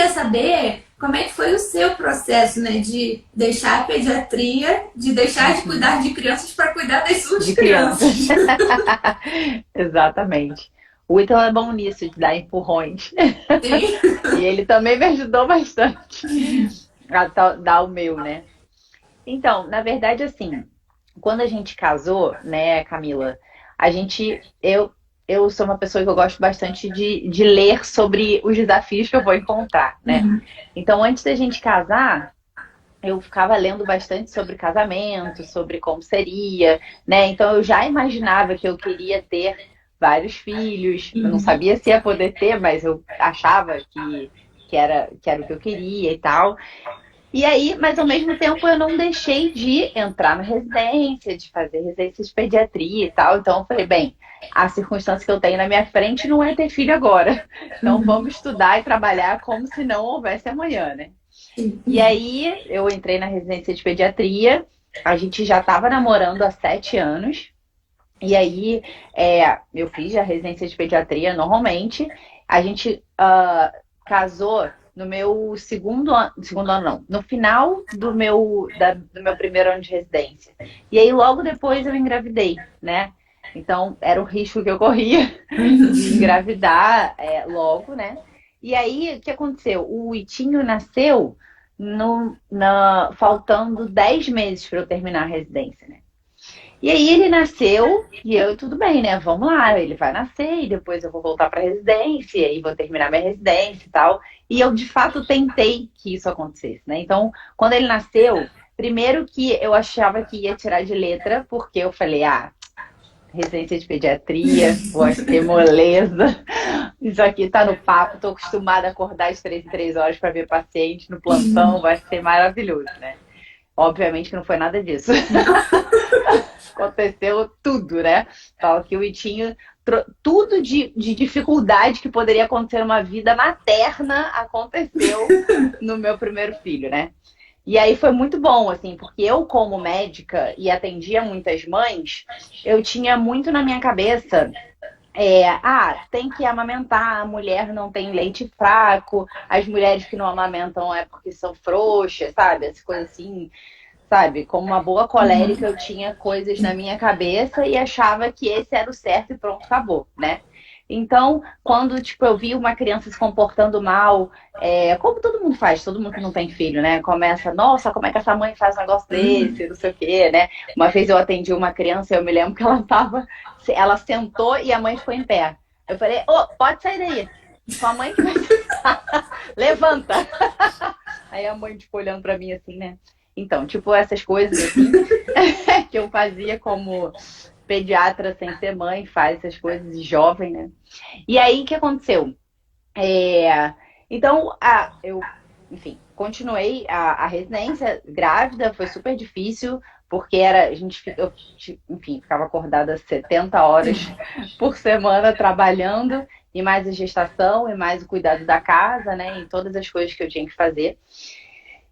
queria saber como é que foi o seu processo, né? De deixar a pediatria, de deixar de cuidar de crianças para cuidar das suas De crianças. crianças. Exatamente. O Ítalo é bom nisso, de dar empurrões. Sim. E ele também me ajudou bastante a dar o meu, né? Então, na verdade, assim, quando a gente casou, né, Camila, eu sou uma pessoa que eu gosto bastante de ler sobre os desafios que eu vou encontrar, né? Então, antes da gente casar, eu ficava lendo bastante sobre casamento, sobre como seria, né? Então, eu já imaginava que eu queria ter vários filhos. Eu não sabia se ia poder ter, mas eu achava que era o que eu queria e tal. E aí, mas ao mesmo tempo eu não deixei de entrar na residência, de fazer residência de pediatria e tal. Então eu falei, bem, a circunstância que eu tenho na minha frente não é ter filho agora. Então vamos estudar e trabalhar como se não houvesse amanhã, né? E aí eu entrei na residência de pediatria, a gente já estava namorando há 7 anos. E aí eu fiz a residência de pediatria normalmente. A gente casou no meu segundo ano não, no final do meu primeiro ano de residência. E aí logo depois eu engravidei, né? Então era o risco que eu corria de engravidar logo, né? E aí o que aconteceu? O Itinho nasceu faltando 10 meses para eu terminar a residência, né? E aí ele nasceu e eu, tudo bem, né? Vamos lá, ele vai nascer e depois eu vou voltar para a residência e aí vou terminar minha residência e tal. E eu, de fato, tentei que isso acontecesse, né? Então, quando ele nasceu, primeiro que eu achava que ia tirar de letra, porque eu falei, residência de pediatria, vou ter moleza. Isso aqui tá no papo, tô acostumada a acordar às 3 em 3 horas para ver paciente no plantão, vai ser maravilhoso, né? Obviamente que não foi nada disso. Aconteceu tudo, né? Fala que o Itinho, tudo de dificuldade que poderia acontecer numa vida materna aconteceu no meu primeiro filho, né? E aí foi muito bom, assim, porque eu, como médica e atendia muitas mães, eu tinha muito na minha cabeça. Tem que amamentar, a mulher não tem leite fraco, as mulheres que não amamentam é porque são frouxas, sabe? Essa coisa assim, sabe? Como uma boa colérica, eu tinha coisas na minha cabeça e achava que esse era o certo e pronto, acabou, né? Então, quando tipo, eu vi uma criança se comportando mal, como todo mundo faz, todo mundo que não tem filho, né? Começa, nossa, como é que essa mãe faz um negócio desse, não sei o quê, né? Uma vez eu atendi uma criança e eu me lembro que ela sentou e a mãe ficou em pé. Eu falei, pode sair daí. Sua mãe que vai sentar. Levanta. Aí a mãe, tipo, olhando pra mim assim, né? Então, tipo, essas coisas assim que eu fazia como pediatra sem ser mãe, faz essas coisas jovem, né? E aí, o que aconteceu? Então, enfim, continuei a residência grávida, foi super difícil, porque enfim, ficava acordada 70 horas por semana trabalhando, e mais a gestação, e mais o cuidado da casa, né? E todas as coisas que eu tinha que fazer.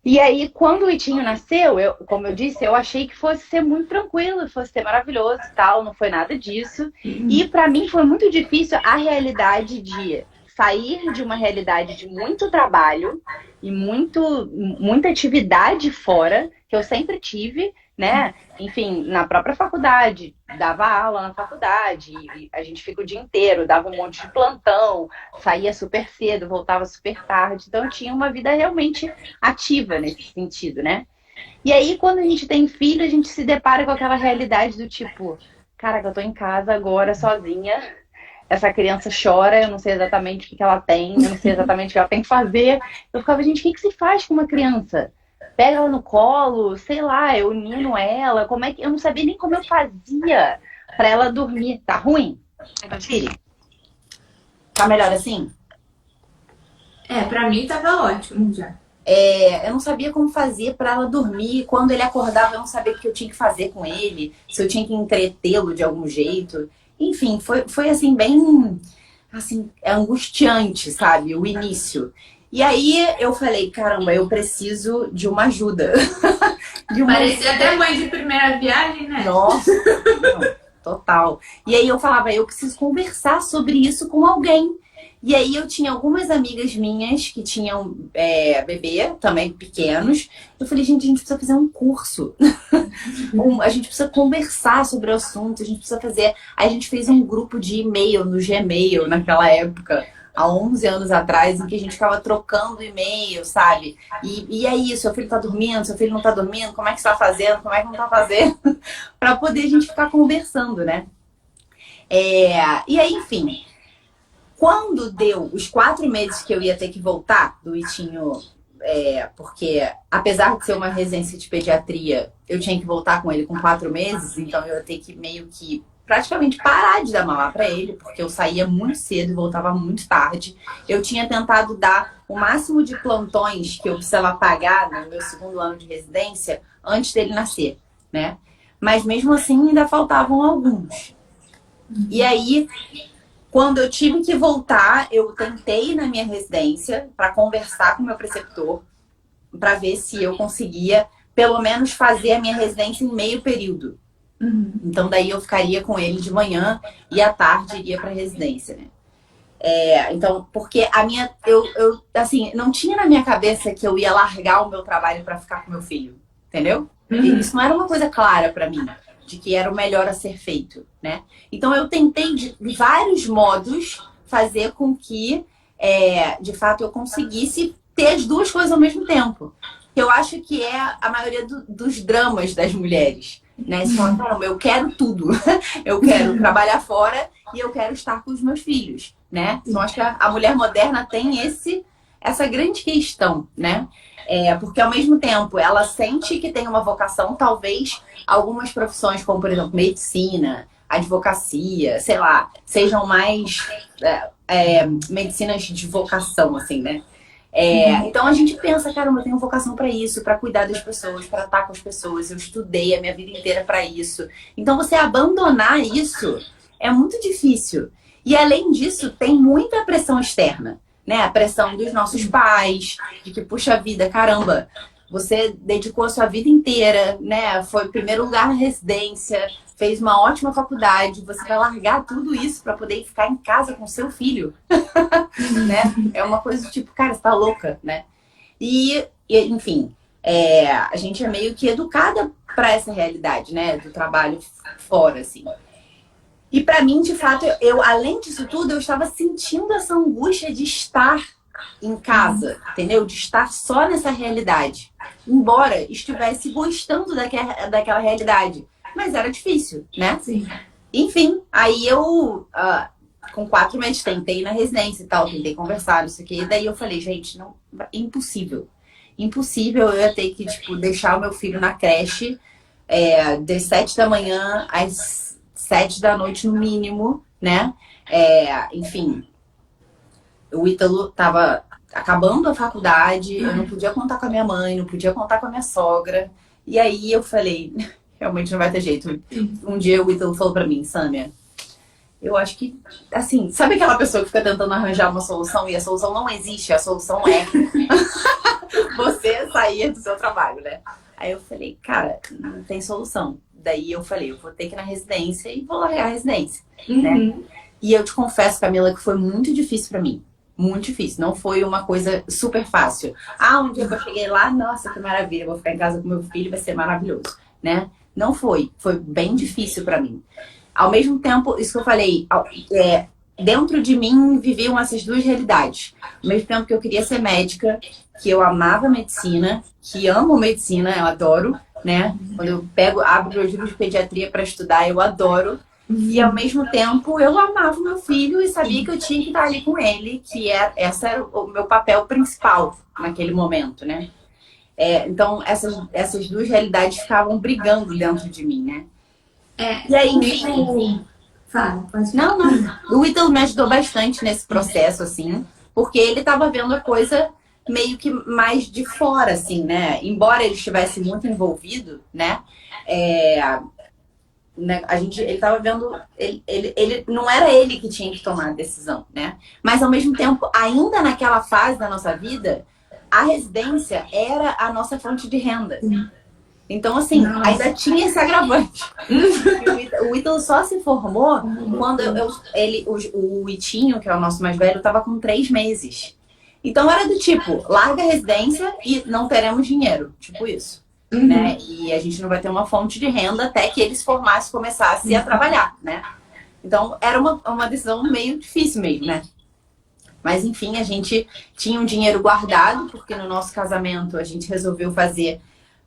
E aí, quando o Itinho nasceu, como eu disse, eu achei que fosse ser muito tranquilo, fosse ser maravilhoso e tal, não foi nada disso. E para mim foi muito difícil a realidade de sair de uma realidade de muito trabalho e muita atividade fora, que eu sempre tive, né? Enfim, na própria faculdade, dava aula na faculdade, e a gente fica o dia inteiro, dava um monte de plantão, saía super cedo, voltava super tarde, então eu tinha uma vida realmente ativa nesse sentido, né? E aí, quando a gente tem filho, a gente se depara com aquela realidade do tipo, caraca, eu tô em casa agora sozinha, essa criança chora, eu não sei exatamente o que ela tem, eu não sei exatamente o que ela tem que fazer. Eu ficava, gente, o que se faz com uma criança? Pega ela no colo, sei lá, eu nino ela, como é que... Eu não sabia nem como eu fazia pra ela dormir. Tá ruim? Siri? Tá melhor assim? Pra mim tava ótimo já. Eu não sabia como fazer para ela dormir. Quando ele acordava, eu não sabia o que eu tinha que fazer com ele, se eu tinha que entretê-lo de algum jeito. Enfim, foi assim, bem assim, angustiante, sabe? O início. E aí eu falei, caramba, eu preciso de uma ajuda. Parecia até mãe de primeira viagem, né? Nossa, não, total. E aí eu falava, eu preciso conversar sobre isso com alguém. E aí eu tinha algumas amigas minhas que tinham bebê, também pequenos. Eu falei, gente, a gente precisa fazer um curso. A gente precisa conversar sobre o assunto, a gente precisa fazer... Aí a gente fez um grupo de e-mail no Gmail naquela época, há 11 anos atrás, em que a gente ficava trocando e-mail, sabe? E é isso, seu filho tá dormindo, seu filho não tá dormindo, como é que você tá fazendo, como é que não tá fazendo? Pra poder a gente ficar conversando, né? E aí, enfim... Quando deu os 4 meses que eu ia ter que voltar do Itinho, porque apesar de ser uma residência de pediatria, eu tinha que voltar com ele com 4 meses, então eu ia ter que meio que praticamente parar de dar mamar para ele, porque eu saía muito cedo e voltava muito tarde. Eu tinha tentado dar o máximo de plantões que eu precisava pagar no meu 2º ano de residência antes dele nascer, né? Mas mesmo assim ainda faltavam alguns. E aí... Quando eu tive que voltar, eu tentei na minha residência para conversar com o meu preceptor, para ver se eu conseguia, pelo menos, fazer a minha residência em meio período. Então, daí eu ficaria com ele de manhã e à tarde iria para a residência, né? Então, porque eu assim, não tinha na minha cabeça que eu ia largar o meu trabalho para ficar com meu filho, entendeu? E isso não era uma coisa clara para mim, de que era o melhor a ser feito, né? Então eu tentei de vários modos fazer com que, de fato, eu conseguisse ter as duas coisas ao mesmo tempo. Eu acho que é a maioria dos dramas das mulheres, né? Você fala, caramba, eu quero tudo. Eu quero trabalhar fora e eu quero estar com os meus filhos, né? Então acho que a mulher moderna tem essa grande questão, né? Porque ao mesmo tempo ela sente que tem uma vocação, talvez algumas profissões, como por exemplo medicina, advocacia, sei lá, sejam mais medicinas de vocação, assim, né? Então a gente pensa, caramba, eu tenho vocação para isso, para cuidar das pessoas, para estar com as pessoas, eu estudei a minha vida inteira para isso. Então você abandonar isso é muito difícil. E além disso, tem muita pressão externa, né? A pressão dos nossos pais, de que, puxa vida, caramba, você dedicou a sua vida inteira, né? Foi em primeiro lugar na residência, fez uma ótima faculdade, você vai largar tudo isso para poder ficar em casa com seu filho, né? É uma coisa do tipo, cara, você tá louca, né? E enfim, a gente é meio que educada para essa realidade, né? Do trabalho fora, assim. E para mim, de fato, além disso tudo, eu estava sentindo essa angústia de estar em casa, entendeu? De estar só nessa realidade. Embora estivesse gostando daquela realidade. Mas era difícil, né? Sim. Enfim, aí eu, com 4 meses, tentei na residência e tal, tentei conversar, não sei o quê. E daí eu falei, gente, não, impossível. Impossível eu ia ter que, tipo, deixar o meu filho na creche das 7 da manhã às 7 da noite no mínimo, né? Enfim, o Ítalo tava acabando a faculdade, eu não podia contar com a minha mãe, não podia contar com a minha sogra. E aí eu falei, realmente não vai ter jeito. Um dia o Ítalo falou pra mim, Sâmia, eu acho que, assim, sabe aquela pessoa que fica tentando arranjar uma solução e a solução não existe, a solução é você sair do seu trabalho, né? Aí eu falei, cara, não tem solução. Daí eu falei, eu vou ter que ir na residência e vou largar a residência, né? E eu te confesso, Camila, que foi muito difícil pra mim. Muito difícil. Não foi uma coisa super fácil. Um dia que eu cheguei lá, nossa, que maravilha, vou ficar em casa com meu filho, vai ser maravilhoso, né? Não foi. Foi bem difícil pra mim. Ao mesmo tempo, isso que eu falei, dentro de mim viviam essas duas realidades. Ao mesmo tempo que eu queria ser médica, que eu amava medicina, que amo medicina, eu adoro, né? Quando eu abro meus livros de pediatria para estudar, eu adoro. E ao mesmo tempo eu amava o meu filho e sabia que eu tinha que estar ali com ele, que esse era o meu papel principal naquele momento, né? Então essas duas realidades ficavam brigando dentro de mim, né? E aí, enfim... Fala, pode Não. O Ítalo me ajudou bastante nesse processo, assim, porque ele estava vendo a coisa meio que mais de fora, assim, né? Embora ele estivesse muito envolvido, né? Ele estava vendo... Ele não era ele que tinha que tomar a decisão, né? Mas, ao mesmo tempo, ainda naquela fase da nossa vida, a residência era a nossa fonte de renda. Então, assim, Nossa. ainda tinha esse agravante. O Ítalo só se formou quando o Itinho, que é o nosso mais velho, estava com 3 meses. Então era do tipo, larga a residência e não teremos dinheiro. Tipo isso. Né? E a gente não vai ter uma fonte de renda até que ele se formasse e começasse a trabalhar, né? Então era uma decisão meio difícil mesmo, né? Mas enfim, a gente tinha um dinheiro guardado, porque no nosso casamento a gente resolveu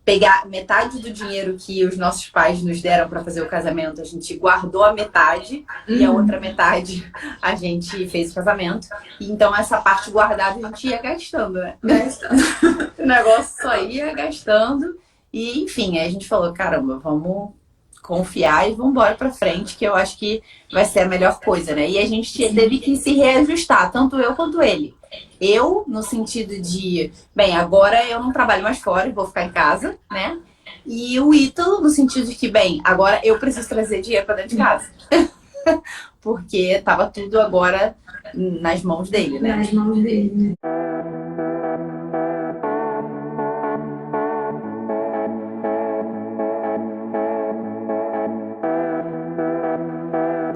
pegar metade do dinheiro que os nossos pais nos deram para fazer o casamento, a gente guardou a metade e a outra metade a gente fez o casamento. E então essa parte guardada a gente ia gastando, né? O negócio só ia gastando. E enfim, aí a gente falou, caramba, vamos confiar e vamos embora pra frente, que eu acho que vai ser a melhor coisa, né? E a gente teve que se reajustar, tanto eu quanto ele. Eu, no sentido de, bem, agora eu não trabalho mais fora, vou ficar em casa, né? E o Ítalo, no sentido de que, bem, agora eu preciso trazer dinheiro pra dentro de casa. Porque tava tudo agora nas mãos dele, né? Nas mãos dele, né?